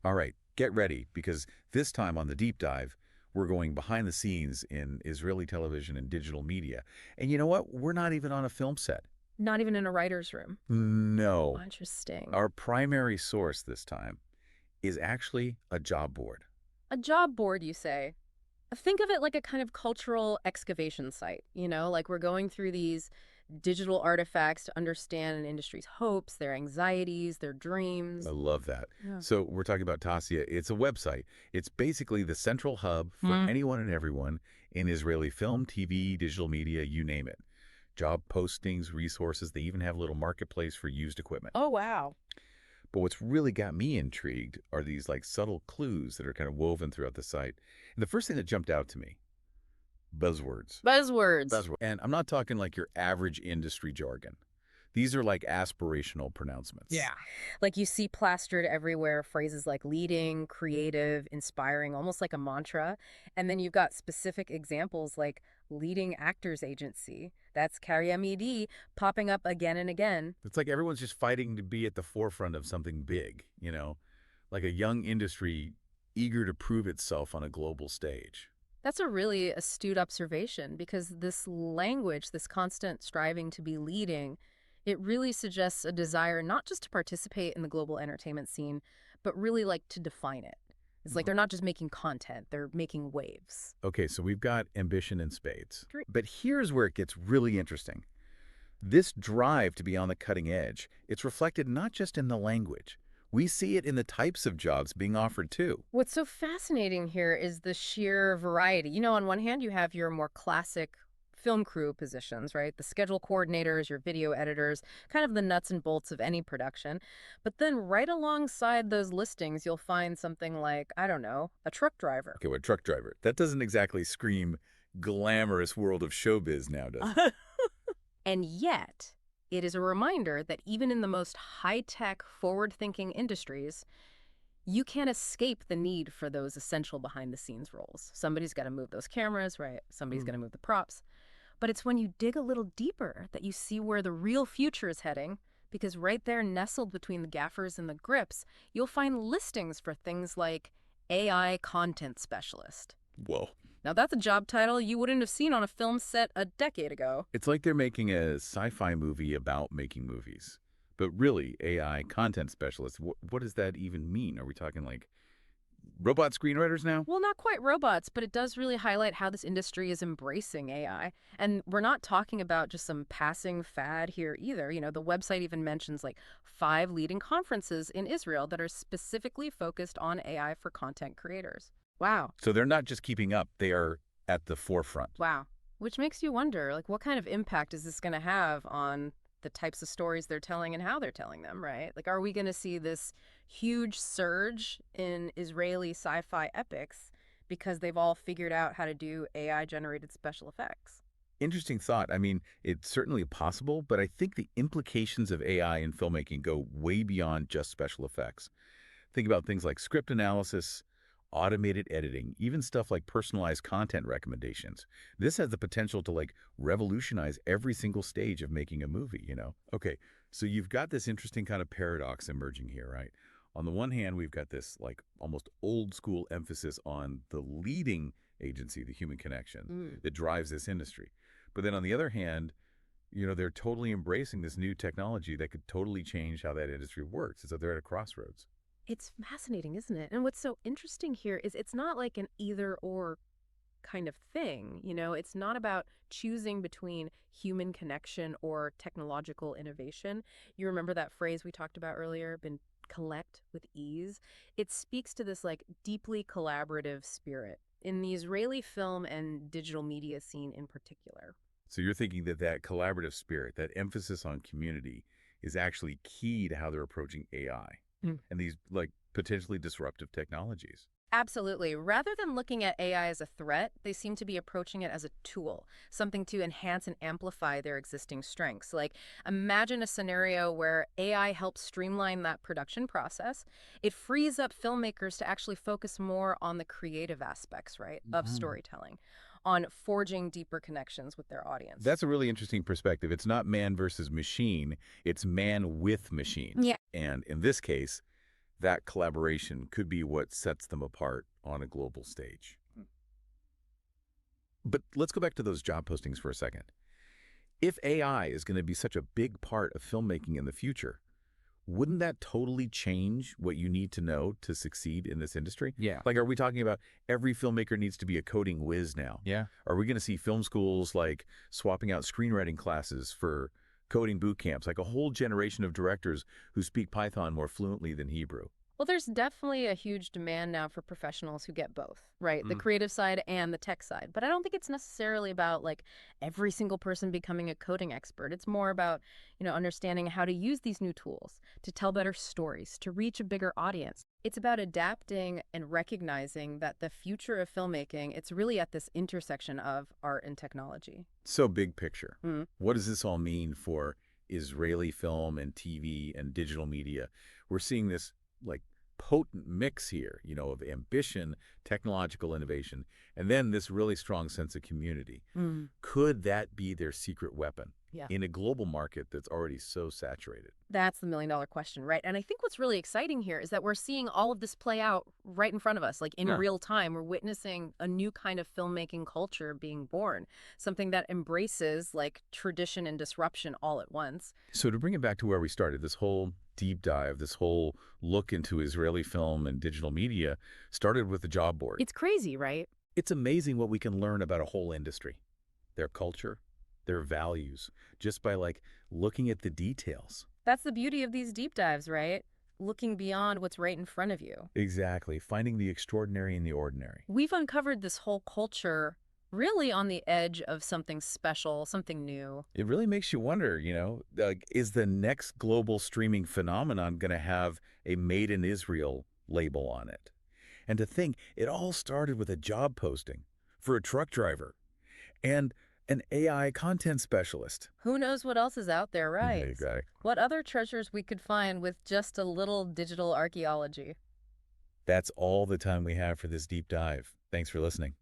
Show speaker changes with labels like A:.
A: All right, get ready, because this time on the deep dive, we're going behind the scenes in Israeli television and digital media. And you know what? We're not even on a film set.
B: Not even in a writer's room.
A: No.
B: Interesting.
A: Our primary source this time is actually a job board.
B: A job board, you say? Think of it like a kind of cultural excavation site, like we're going through these digital artifacts to understand an industry's hopes, their anxieties, their
A: I
B: dreams.
A: love that.
B: Yeah.
A: So we're talking about Tacsia. It's a website. It's basically the central hub for anyone and everyone in Israeli film, TV, digital media, you name it. Job postings, resources. They even have a little marketplace for used equipment.
B: Oh, wow.
A: But what's really got me intrigued are these like subtle clues that are kind of woven throughout the site. And the first thing that jumped out to me, buzzwords.
B: Buzzwords.
A: And I'm not talking like your average industry jargon. These are like aspirational pronouncements.
B: Yeah. Like you see plastered everywhere phrases like leading, creative, inspiring, almost like a mantra. And then you've got specific examples like leading actors agency. That's Karyamidi popping up again and again.
A: It's like everyone's just fighting to be at the forefront of something big, like a young industry eager to prove itself on a global stage.
B: That's a really astute observation because this language, this constant striving to be leading, it really suggests a desire not just to participate in the global entertainment scene, but really like to define it. It's like they're not just making content, they're making waves.
A: Okay, so we've got ambition in spades.
B: Great.
A: But here's where it gets really interesting. This drive to be on the cutting edge, it's reflected not just in the language. We see it in the types of jobs being offered too.
B: What's so fascinating here is the sheer variety. On one hand, you have your more classic film crew positions, right? The schedule coordinators, your video editors, kind of the nuts and bolts of any production. But then right alongside those listings, you'll find something like, I don't know, a truck driver.
A: Okay, what truck driver? That doesn't exactly scream glamorous world of showbiz now, does it?
B: And yet, it is a reminder that even in the most high-tech, forward-thinking industries, you can't escape the need for those essential behind-the-scenes roles. Somebody's got to move those cameras, right? Somebody's got to move the props. But it's when you dig a little deeper that you see where the real future is heading, because right there, nestled between the gaffers and the grips, you'll find listings for things like AI content specialist.
A: Whoa.
B: Now, that's a job title you wouldn't have seen on a film set a decade ago.
A: It's like they're making a sci-fi movie about making movies. But really, AI content specialist, what does that even mean? Are we talking like robot screenwriters now?
B: Well, not quite robots, but it does really highlight how this industry is embracing AI. And we're not talking about just some passing fad here either. The website even mentions like 5 leading conferences in Israel that are specifically focused on AI for content creators. Wow.
A: So they're not just keeping up, they are at the forefront.
B: Wow. Which makes you wonder, like, what kind of impact is this going to have on the types of stories they're telling and how they're telling them, right? Like, are we going to see this huge surge in Israeli sci-fi epics because they've all figured out how to do AI-generated special effects?
A: Interesting thought. I mean, it's certainly possible, but I think the implications of AI in filmmaking go way beyond just special effects. Think about things like script analysis, automated editing, even stuff like personalized content recommendations. This has the potential to like revolutionize every single stage of making a movie, Okay, so you've got this interesting kind of paradox emerging here, right? On the one hand, we've got this like almost old school emphasis on the leading agency, the human connection, that drives this industry. But then on the other hand, they're totally embracing this new technology that could totally change how that industry works. So they're at a crossroads.
B: It's fascinating, isn't it? And what's so interesting here is it's not like an either-or kind of thing. It's not about choosing between human connection or technological innovation. You remember that phrase we talked about earlier, been collect with ease? It speaks to this like deeply collaborative spirit in the Israeli film and digital media scene in particular.
A: So you're thinking that that collaborative spirit, that emphasis on community, is actually key to how they're approaching AI and these like potentially disruptive technologies.
B: Absolutely. Rather than looking at AI as a threat, they seem to be approaching it as a tool, something to enhance and amplify their existing strengths. Like, imagine a scenario where AI helps streamline that production process. It frees up filmmakers to actually focus more on the creative aspects, right, of storytelling, on forging deeper connections with their audience.
A: That's a really interesting perspective. It's not man versus machine, it's man with machine.
B: Yeah.
A: And in this case, that collaboration could be what sets them apart on a global stage. But let's go back to those job postings for a second. If AI is going to be such a big part of filmmaking in the future, wouldn't that totally change what you need to know to succeed in this industry?
C: Yeah.
A: Like, are we talking about every filmmaker needs to be a coding whiz now?
C: Yeah.
A: Are we going to see film schools like swapping out screenwriting classes for coding boot camps, like a whole generation of directors who speak Python more fluently than Hebrew?
B: Well, there's definitely a huge demand now for professionals who get both, right? The creative side and the tech side. But I don't think it's necessarily about like every single person becoming a coding expert. It's more about, understanding how to use these new tools to tell better stories, to reach a bigger audience. It's about adapting and recognizing that the future of filmmaking, it's really at this intersection of art and technology.
A: So big picture, what does this all mean for Israeli film and TV and digital media? We're seeing this like potent mix here, of ambition, technological innovation, and then this really strong sense of community. Could that be their secret weapon in a global market that's already so saturated?
B: That's the million-dollar question, right? And I think what's really exciting here is that we're seeing all of this play out right in front of us, like in real time. We're witnessing a new kind of filmmaking culture being born, something that embraces like tradition and disruption all at once.
A: So to bring it back to where we started, this whole deep dive, this whole look into Israeli film and digital media started with the job board.
B: It's crazy, right?
A: It's amazing what we can learn about a whole industry, their culture, their values, just by looking at the details.
B: That's the beauty of these deep dives, right? Looking beyond what's right in front of you.
A: Exactly. Finding the extraordinary in the ordinary.
B: We've uncovered this whole culture really on the edge of something special, something new.
A: It really makes you wonder, is the next global streaming phenomenon going to have a Made in Israel label on it? And to think, it all started with a job posting for a truck driver and an AI content specialist.
B: Who knows what else is out there, right?
A: Exactly.
B: What other treasures we could find with just a little digital archaeology.
A: That's all the time we have for this deep dive. Thanks for listening.